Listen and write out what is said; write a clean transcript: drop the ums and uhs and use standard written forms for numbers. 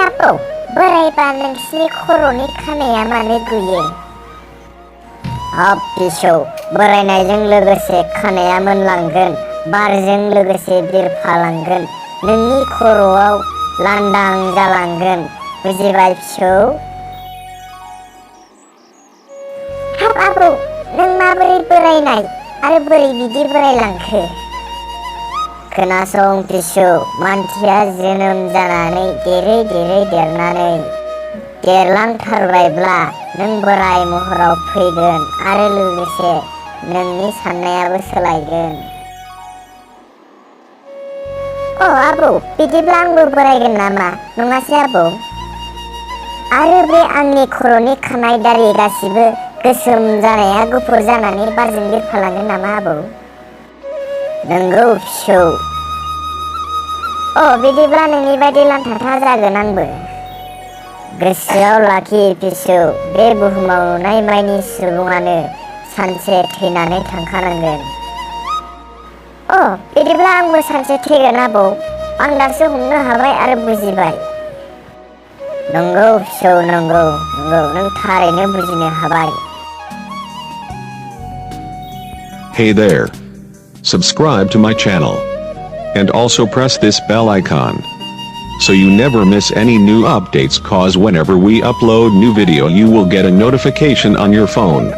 आबौ बोरायबा नोंसिनि खर'नि खानाया मानो गुयो? हाब फिसौ, बोरायनायजों लोगोसे खानाया मोनलांगोन, बारजों लोगोसे बिरफालांगोन, नोंनि खर'आव लांदां जालांगोन, बुजिबाय फिसौ? हाब आबौ, नों माबोरै बोरायनाय आरो बोरै बिदि बोरायलांखो? खोनासं फिसौ, मानसिया जोनोम जानानै देरै देरनानै देरलांथारबायब्ला नों बोराय महराव फैगोन आरो लोगोसे नोंनि साननायाबो सोलायगोन। आबौ, बिदिब्ला आंबो बोरायगोन नामा, नङासै आबौ? आरो बे आंनि खर'नि खानाय दारि गासिबो गोसोम जानाया गुफुर जानानै बारजों बिरफालांगोन नामा आबौ? नंगौ फिसौ। बिदिब्ला नोंनि बायदि लान्थाथा जागोन आंबो। गोसोआव लाखि फिसौ, बे बुहुमाव नुनाय मानि सुबुङानो सानसे थैनानै थांखानांगोन। बिदिब्ला आंबो सानसे थैगोन आबौ, आं दासो हमनो हाबाय आरो बुजिबाय। नंगौ फिसौ, नंगौ, नों थारैनो बुजिनो हाबाय। Hey there. Subscribe to my channel. And also press this bell icon, so you never miss any new updates, cause whenever we upload new video you will get a notification on your phone.